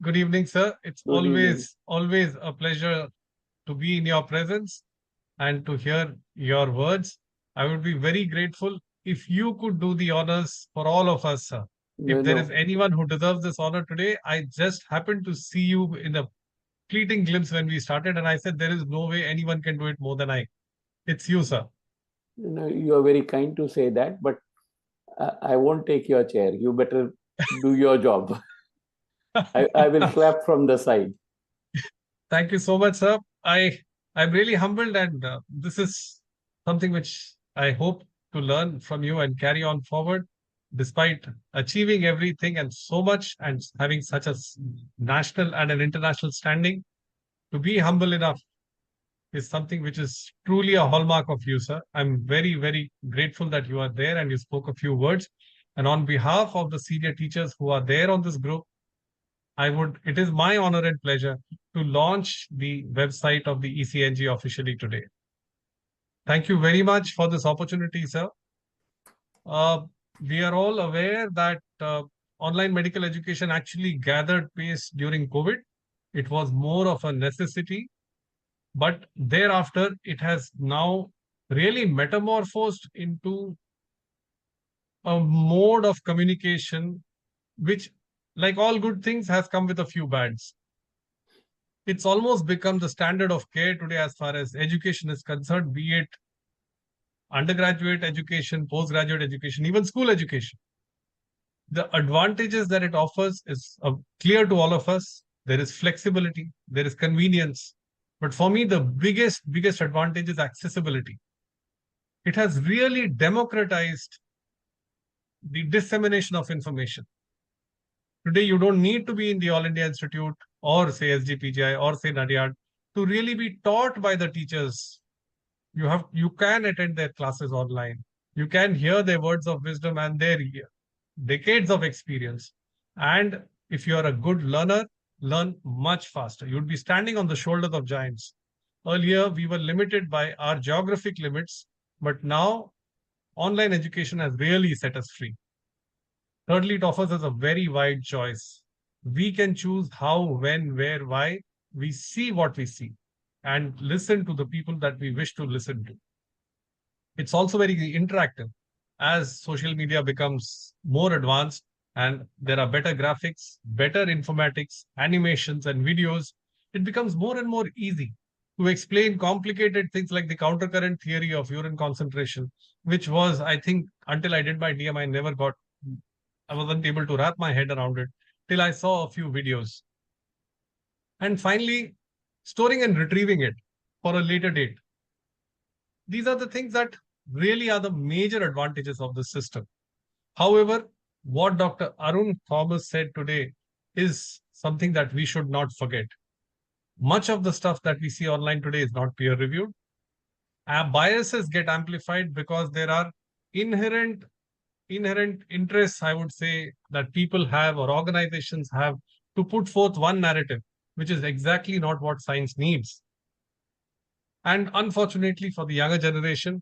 Good evening, sir. It's Good evening. always a pleasure to be in your presence and to hear your words. I would be very grateful if you could do the honors for all of us, sir. If No, there is no, anyone who deserves this honor today, I just happened to see you in a fleeting glimpse when we started, and I said there is no way anyone can do it more than I. It's you, sir. no, you are very kind to say that, but I won't take your chair. You better do your job. I will clap from the side. Thank you so much, sir. I'm really humbled, and this is something which I hope to learn from you and carry on forward, despite achieving everything and so much, and having such a national and an international standing. To be humble enough is something which is truly a hallmark of you, sir. I'm very grateful that you are there and you spoke a few words. And on behalf of the senior teachers who are there on this group, it is my honor and pleasure to launch the website of the ECNG officially today. Thank you very much for this opportunity, sir. Uh, we are all aware that online medical education actually gathered pace during COVID. It was more of a necessity, but thereafter, it has now really metamorphosed into a mode of communication, which, like all good things, has come with a few bads. It's almost become the standard of care today as far as education is concerned, be it undergraduate education, postgraduate education, even school education. The advantages that it offers is clear to all of us. There is flexibility, there is convenience. But for me, the biggest advantage is accessibility. It has really democratized the dissemination of information. Today, you don't need to be in the All India Institute or say SGPGI or say Nair to really be taught by the teachers. You can attend their classes online. You can hear their words of wisdom and their decades of experience. And if you are a good learner, learn much faster. You'd be standing on the shoulders of giants. Earlier, we were limited by our geographic limits, but now online education has really set us free. Thirdly, it offers us a very wide choice. We can choose how, when, where, why. We see what we see and listen to the people that we wish to listen to. It's also very interactive as social media becomes more advanced and there are better graphics, better informatics, animations, and videos. It becomes more and more easy to explain complicated things like the countercurrent theory of urine concentration, which was, I think, until I did my DM, I wasn't able to wrap my head around it till I saw a few videos. And finally, storing and retrieving it for a later date. These are the things that really are the major advantages of the system. However, what Dr. Arun Thomas said today is something that we should not forget. Much of the stuff that we see online today is not peer reviewed. Our biases get amplified because there are inherent inherent interests, I would say, that people have or organizations have to put forth one narrative, which is exactly not what science needs. And unfortunately for the younger generation,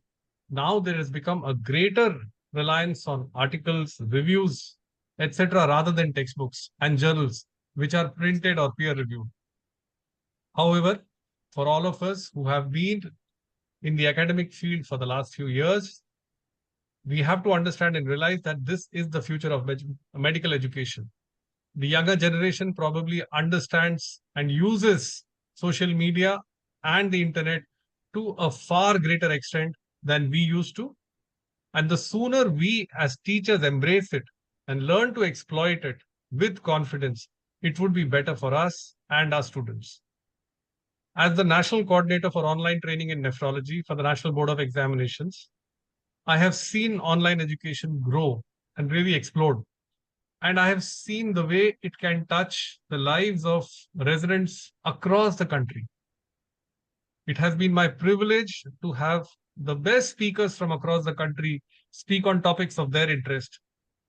now there has become a greater reliance on articles, reviews, etc., rather than textbooks and journals, which are printed or peer reviewed. However, for all of us who have been in the academic field for the last few years, we have to understand and realize that this is the future of medical education. The younger generation probably understands and uses social media and the internet to a far greater extent than we used to. And the sooner we as teachers embrace it and learn to exploit it with confidence, it would be better for us and our students. As the national coordinator for online training in nephrology for the National Board of Examinations, I have seen online education grow and really explode. And I have seen the way it can touch the lives of residents across the country. It has been my privilege to have the best speakers from across the country speak on topics of their interest,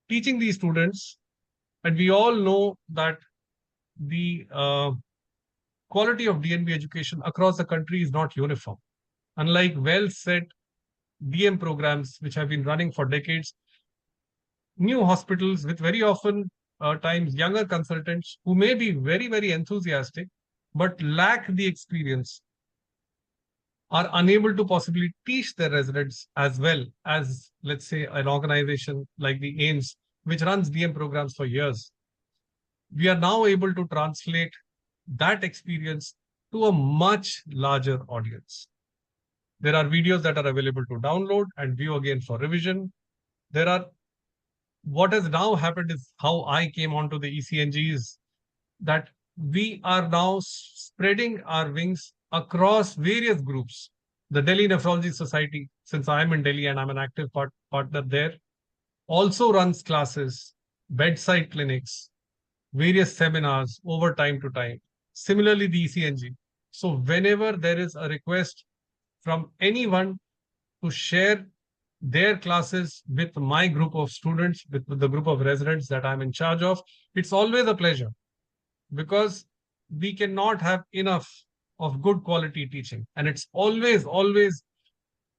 teaching these students. And we all know that the quality of DNB education across the country is not uniform. Unlike well set DM programs, which have been running for decades, new hospitals with very often times younger consultants who may be very, very enthusiastic, but lack the experience, are unable to possibly teach their residents as well as, let's say, an organization like the AIMS, which runs DM programs for years. We are now able to translate that experience to a much larger audience. There are videos that are available to download and view again for revision. There are What has now happened is how I came onto the ECNG is that we are now spreading our wings across various groups. The Delhi Nephrology Society, since I'm in Delhi and I'm an active partner there, also runs classes, bedside clinics, various seminars over time to time. Similarly, the ECNG. So, whenever there is a request from anyone to share their classes with my group of students, with the group of residents that I'm in charge of, it's always a pleasure because we cannot have enough of good quality teaching. And it's always, always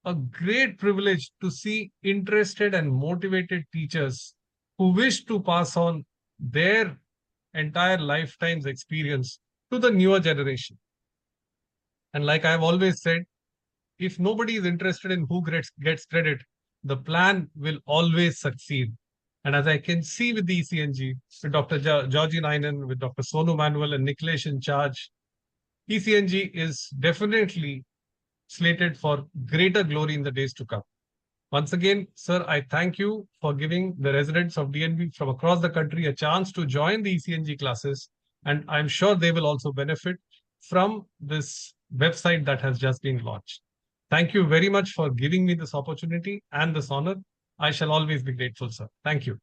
a great privilege to see interested and motivated teachers who wish to pass on their entire lifetime's experience to the newer generation. And like I've always said, if nobody is interested in who gets credit, the plan will always succeed. And as I can see with the ECNG, with Dr. Georgie Nainen, with Dr. Sonu Manuel and Niklesh in charge, ECNG is definitely slated for greater glory in the days to come. Once again, sir, I thank you for giving the residents of DNB from across the country a chance to join the ECNG classes. And I'm sure they will also benefit from this website that has just been launched. Thank you very much for giving me this opportunity and this honor. I shall always be grateful, sir. Thank you.